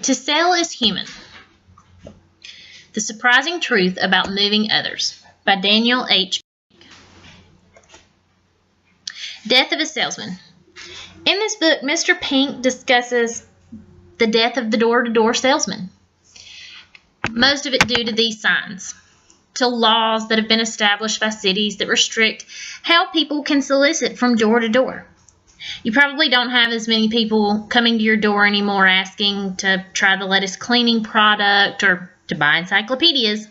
To sell is human. The Surprising Truth About Moving Others by Daniel H. Death of a Salesman. In this book, Mr. Pink discusses the death of the door-to-door salesman. Most of it due to these signs, to laws that have been established by cities that restrict how people can solicit from door to door. You probably don't have as many people coming to your door anymore asking to try the latest cleaning product or to buy encyclopedias,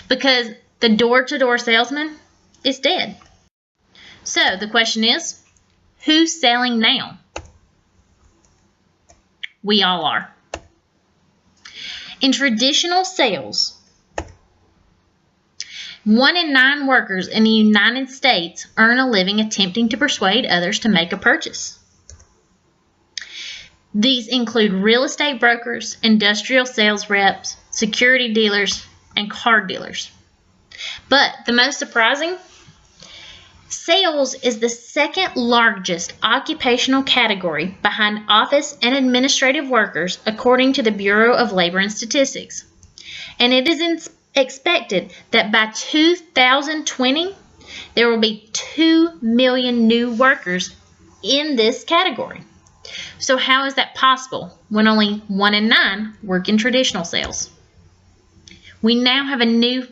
because the door-to-door salesman is dead. So the question is, who's selling now? We all are. In traditional sales, 1 in 9 workers in the United States earn a living attempting to persuade others to make a purchase. These include real estate brokers, industrial sales reps, security dealers, and car dealers. But the most surprising, sales is the second largest occupational category behind office and administrative workers according to the Bureau of Labor and Statistics. And it is expected that by 2020, there will be 2 million new workers in this category. So how is that possible when only 1 in 9 work in traditional sales? We now have a new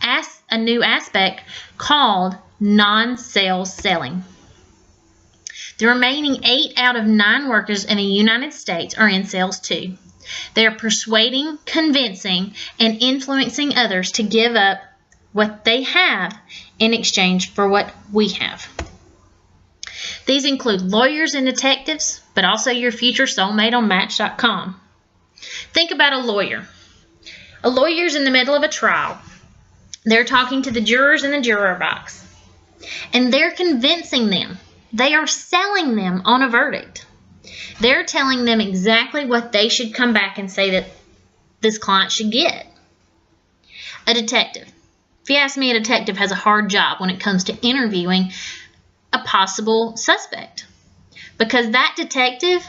aspect called non-sales selling. The remaining 8 out of 9 workers in the United States are in sales too. They are persuading, convincing, and influencing others to give up what they have in exchange for what we have. These include lawyers and detectives, but also your future soulmate on Match.com. Think about a lawyer. A lawyer's in the middle of a trial. They're talking to the jurors in the juror box, and they're convincing them. They are selling them on a verdict. They're telling them exactly what they should come back and say that this client should get. A detective. If you ask me, a detective has a hard job when it comes to interviewing a possible suspect, because that detective,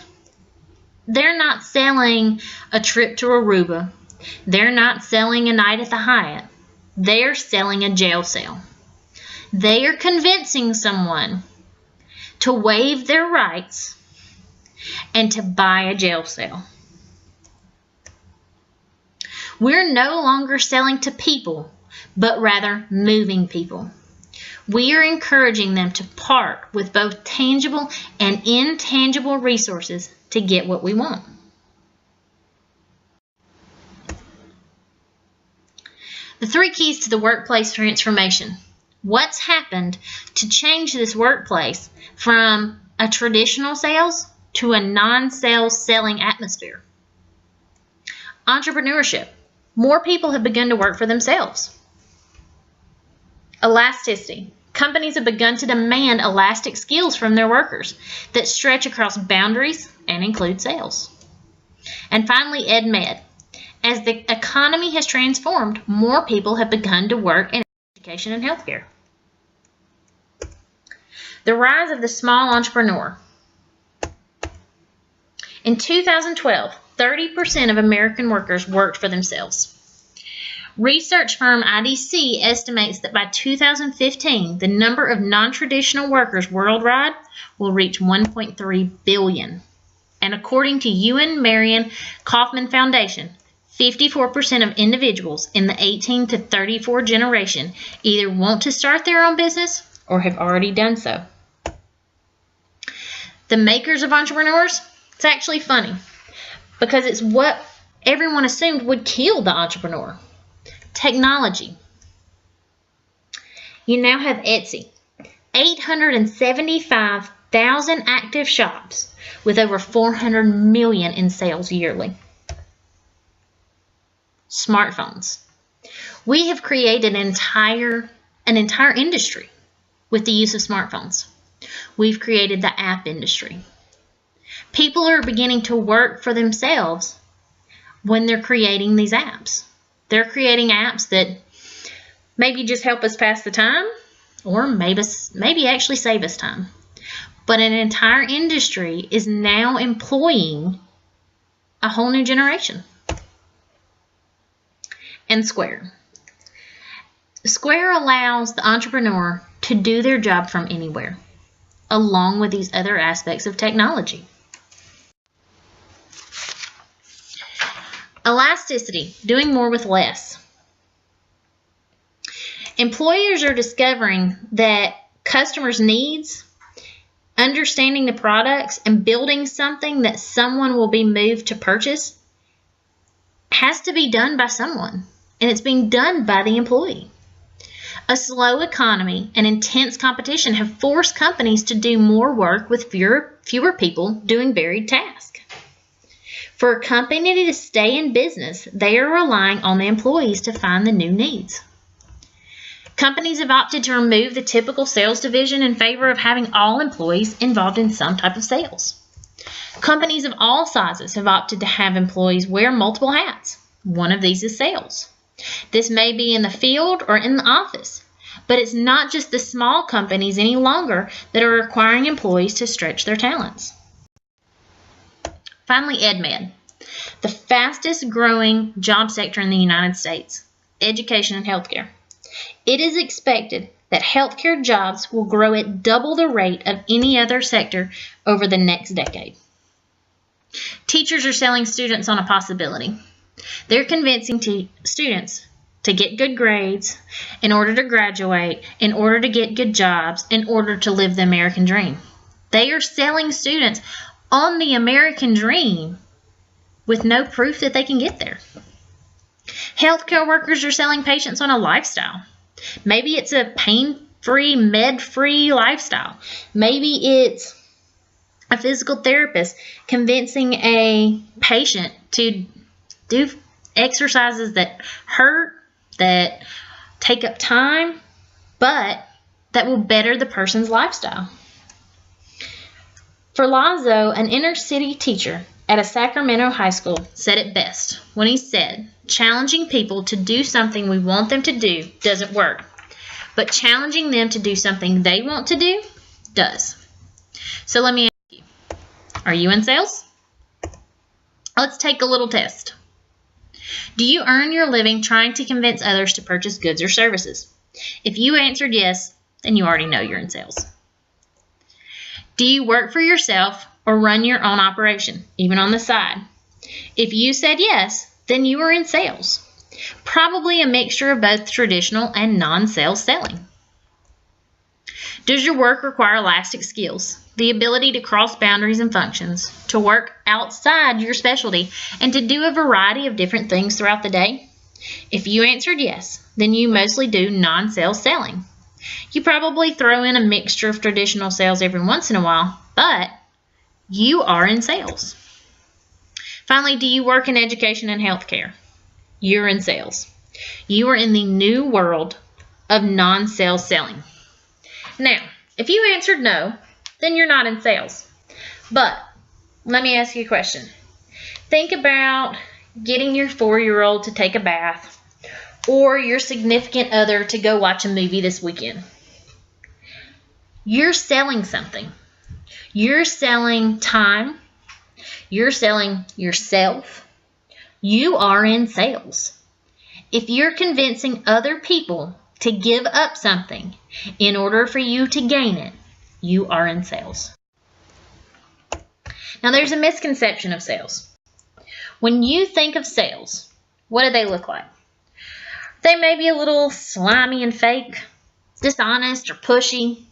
they're not selling a trip to Aruba. They're not selling a night at the Hyatt. They're selling a jail cell. They are convincing someone to waive their rights and to buy a jail cell. We're no longer selling to people, but rather moving people. We are encouraging them to part with both tangible and intangible resources to get what we want. The 3 keys to the workplace transformation. What's happened to change this workplace from a traditional sales to a non-sales selling atmosphere? Entrepreneurship. More people have begun to work for themselves. Elasticity. Companies have begun to demand elastic skills from their workers that stretch across boundaries and include sales. And finally, EdMed. As the economy has transformed, more people have begun to work in education and healthcare. The rise of the small entrepreneur. In 2012, 30% of American workers worked for themselves. Research firm IDC estimates that by 2015, the number of non-traditional workers worldwide will reach 1.3 billion. And according to UN Marion Kaufman Foundation, 54% of individuals in the 18 to 34 generation either want to start their own business or have already done so. The makers of entrepreneurs, it's actually funny because it's what everyone assumed would kill the entrepreneur. Technology. You now have Etsy. 875,000 active shops with over 400 million in sales yearly. Smartphones. We have created an entire industry with the use of smartphones. We've created the app industry. People are beginning to work for themselves when they're creating these apps. They're creating apps that maybe just help us pass the time or maybe actually save us time. But an entire industry is now employing a whole new generation. And Square. Square allows the entrepreneur to do their job from anywhere, along with these other aspects of technology. Elasticity, doing more with less. Employers are discovering that customers' needs, understanding the products, and building something that someone will be moved to purchase has to be done by someone, and it's being done by the employee. A slow economy and intense competition have forced companies to do more work with fewer people doing varied tasks. For a company to stay in business, they are relying on the employees to find the new needs. Companies have opted to remove the typical sales division in favor of having all employees involved in some type of sales. Companies of all sizes have opted to have employees wear multiple hats. One of these is sales. This may be in the field or in the office, but it's not just the small companies any longer that are requiring employees to stretch their talents. Finally, EdMed, the fastest growing job sector in the United States, education and healthcare. It is expected that healthcare jobs will grow at double the rate of any other sector over the next decade. Teachers are selling students on a possibility. They're convincing students to get good grades in order to graduate, in order to get good jobs, in order to live the American dream. They are selling students on the American dream with no proof that they can get there. Healthcare workers are selling patients on a lifestyle. Maybe it's a pain-free, med-free lifestyle. Maybe it's a physical therapist convincing a patient to do exercises that hurt, that take up time, but that will better the person's lifestyle. For Lazo, an inner-city teacher at a Sacramento high school, said it best when he said, "Challenging people to do something we want them to do doesn't work, but challenging them to do something they want to do does." So let me ask you, are you in sales? Let's take a little test. Do you earn your living trying to convince others to purchase goods or services? If you answered yes, then you already know you're in sales. Do you work for yourself or run your own operation, even on the side? If you said yes, then you are in sales. Probably a mixture of both traditional and non-sales selling. Does your work require elastic skills, the ability to cross boundaries and functions, to work outside your specialty, and to do a variety of different things throughout the day? If you answered yes, then you mostly do non-sales selling. You probably throw in a mixture of traditional sales every once in a while, but you are in sales. Finally, do you work in education and healthcare? You're in sales. You are in the new world of non-sales selling. Now, if you answered no, then you're not in sales. But let me ask you a question. Think about getting your 4-year-old to take a bath or your significant other to go watch a movie this weekend. You're selling something. You're selling time. You're selling yourself. You are in sales. If you're convincing other people to give up something in order for you to gain it, you are in sales. Now, there's a misconception of sales. When you think of sales, what do they look like? They may be a little slimy and fake, dishonest or pushy.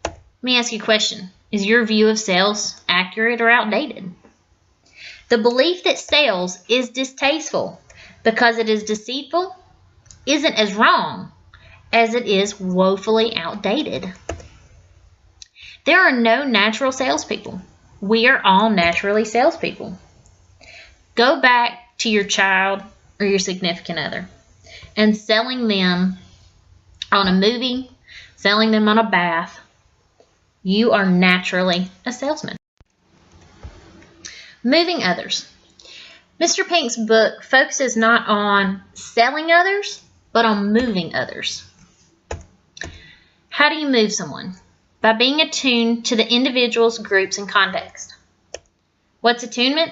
Let me ask you a question. Is your view of sales accurate or outdated? The belief that sales is distasteful because it is deceitful isn't as wrong as it is woefully outdated. There are no natural salespeople. We are all naturally salespeople. Go back to your child or your significant other and selling them on a movie, selling them on a bath. You are naturally a salesman. Moving others. Mr. Pink's book focuses not on selling others, but on moving others. How do you move someone? By being attuned to the individual's, groups, and context. What's attunement?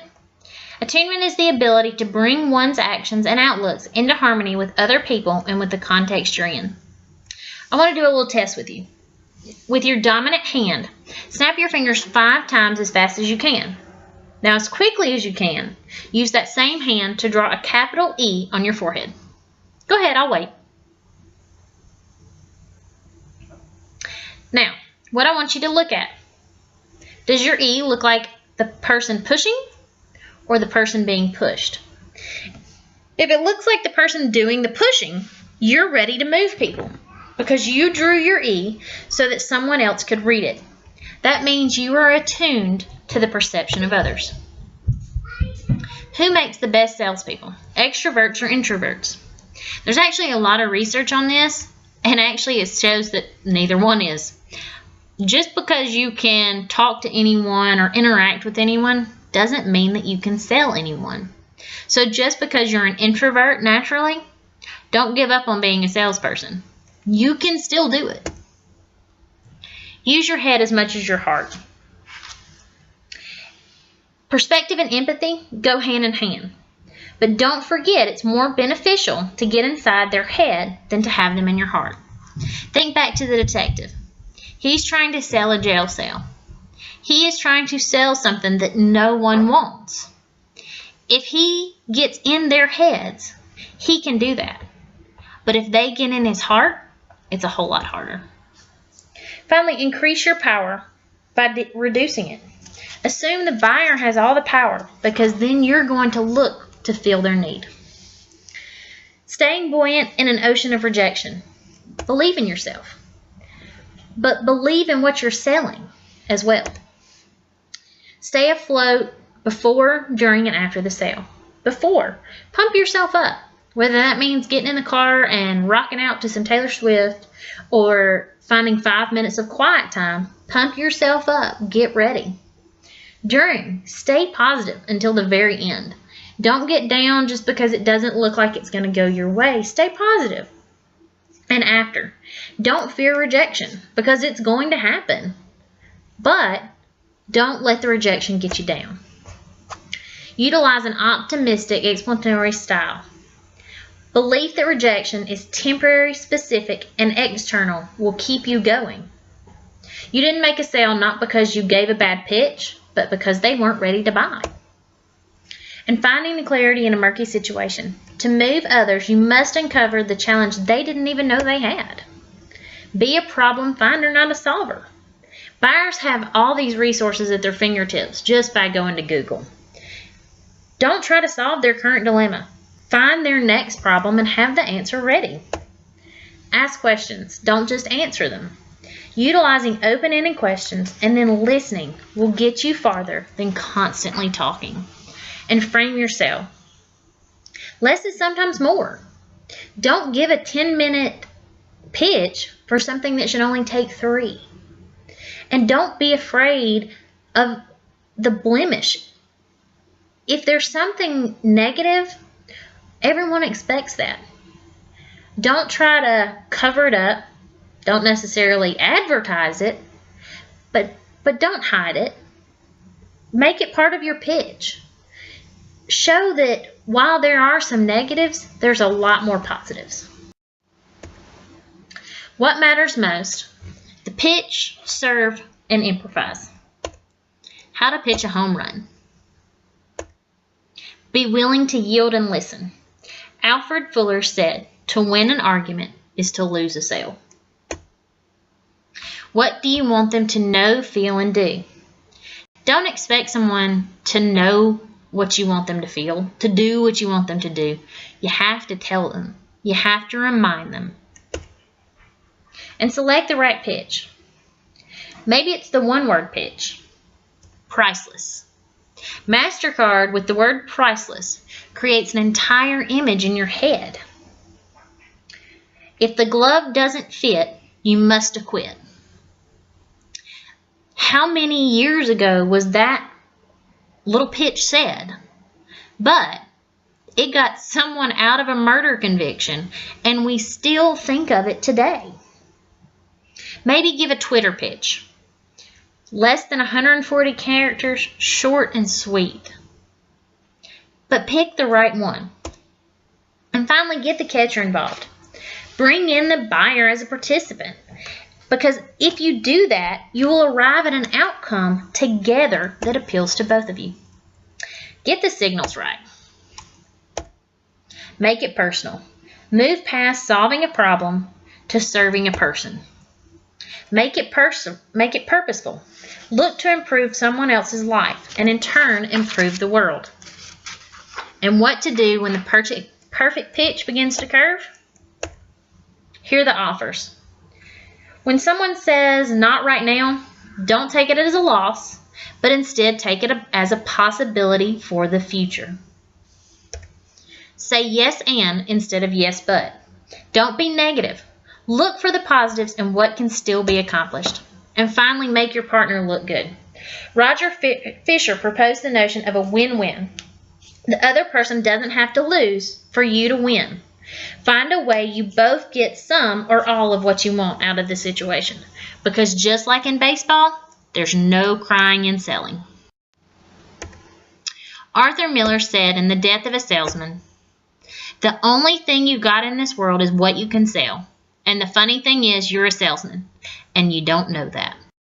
Attunement is the ability to bring one's actions and outlooks into harmony with other people and with the context you're in. I want to do a little test with you. With your dominant hand, snap your fingers 5 times as fast as you can. Now, as quickly as you can, use that same hand to draw a capital E on your forehead. Go ahead, I'll wait. Now, what I want you to look at. Does your E look like the person pushing or the person being pushed? If it looks like the person doing the pushing, you're ready to move people because you drew your E so that someone else could read it. That means you are attuned to the perception of others. Who makes the best salespeople? Extroverts or introverts? There's actually a lot of research on this, and actually it shows that neither one is. Just because you can talk to anyone or interact with anyone doesn't mean that you can sell anyone. So just because you're an introvert naturally, don't give up on being a salesperson. You can still do it. Use your head as much as your heart. Perspective and empathy go hand in hand. But don't forget it's more beneficial to get inside their head than to have them in your heart. Think back to the detective. He's trying to sell a jail cell. He is trying to sell something that no one wants. If he gets in their heads, he can do that. But if they get in his heart, it's a whole lot harder. Finally, increase your power by reducing it. Assume the buyer has all the power because then you're going to look to fill their need. Staying buoyant in an ocean of rejection. Believe in yourself. But believe in what you're selling as well. Stay afloat before, during, and after the sale. Before, pump yourself up. Whether that means getting in the car and rocking out to some Taylor Swift or finding 5 minutes of quiet time, pump yourself up. Get ready. During, stay positive until the very end. Don't get down just because it doesn't look like it's going to go your way. Stay positive. And after, don't fear rejection because it's going to happen. But don't let the rejection get you down. Utilize an optimistic explanatory style. Belief that rejection is temporary, specific, and external will keep you going. You didn't make a sale not because you gave a bad pitch, but because they weren't ready to buy. And finding the clarity in a murky situation. To move others, you must uncover the challenge they didn't even know they had. Be a problem finder, not a solver. Buyers have all these resources at their fingertips just by going to Google. Don't try to solve their current dilemma. Find their next problem and have the answer ready. Ask questions. Don't just answer them. Utilizing open-ended questions and then listening will get you farther than constantly talking. And frame your sale. Less is sometimes more. Don't give a 10-minute pitch for something that should only take 3. And don't be afraid of the blemish. If there's something negative, everyone expects that. Don't try to cover it up. Don't necessarily advertise it, but don't hide it. Make it part of your pitch. Show that while there are some negatives, there's a lot more positives. What matters most? The pitch, serve, and improvise. How to pitch a home run. Be willing to yield and listen. Alfred Fuller said, "To win an argument is to lose a sale." What do you want them to know, feel, and do? Don't expect someone to know what you want them to feel, to do what you want them to do. You have to tell them. You have to remind them. And select the right pitch. Maybe it's the one-word pitch. Priceless. MasterCard with the word priceless creates an entire image in your head. If the glove doesn't fit, you must acquit. How many years ago was that little pitch said? But it got someone out of a murder conviction, and we still think of it today. Maybe give a Twitter pitch. Less than 140 characters, short and sweet. but pick the right one. And finally, get the catcher involved. Bring in the buyer as a participant, because if you do that, you will arrive at an outcome together that appeals to both of you. Get the signals right. Make it personal. Move past solving a problem to serving a person. Make it purposeful. Look to improve someone else's life and in turn improve the world. And what to do when the perfect pitch begins to curve? Here are the offers. When someone says not right now, don't take it as a loss, but instead take it as a possibility for the future. Say yes and instead of yes but. Don't be negative. Look for the positives and what can still be accomplished. And finally, make your partner look good. Roger Fisher proposed the notion of a win-win. The other person doesn't have to lose for you to win. Find a way you both get some or all of what you want out of the situation. Because just like in baseball, there's no crying in selling. Arthur Miller said in The Death of a Salesman, "The only thing you got in this world is what you can sell. And the funny thing is, you're a salesman, and you don't know that."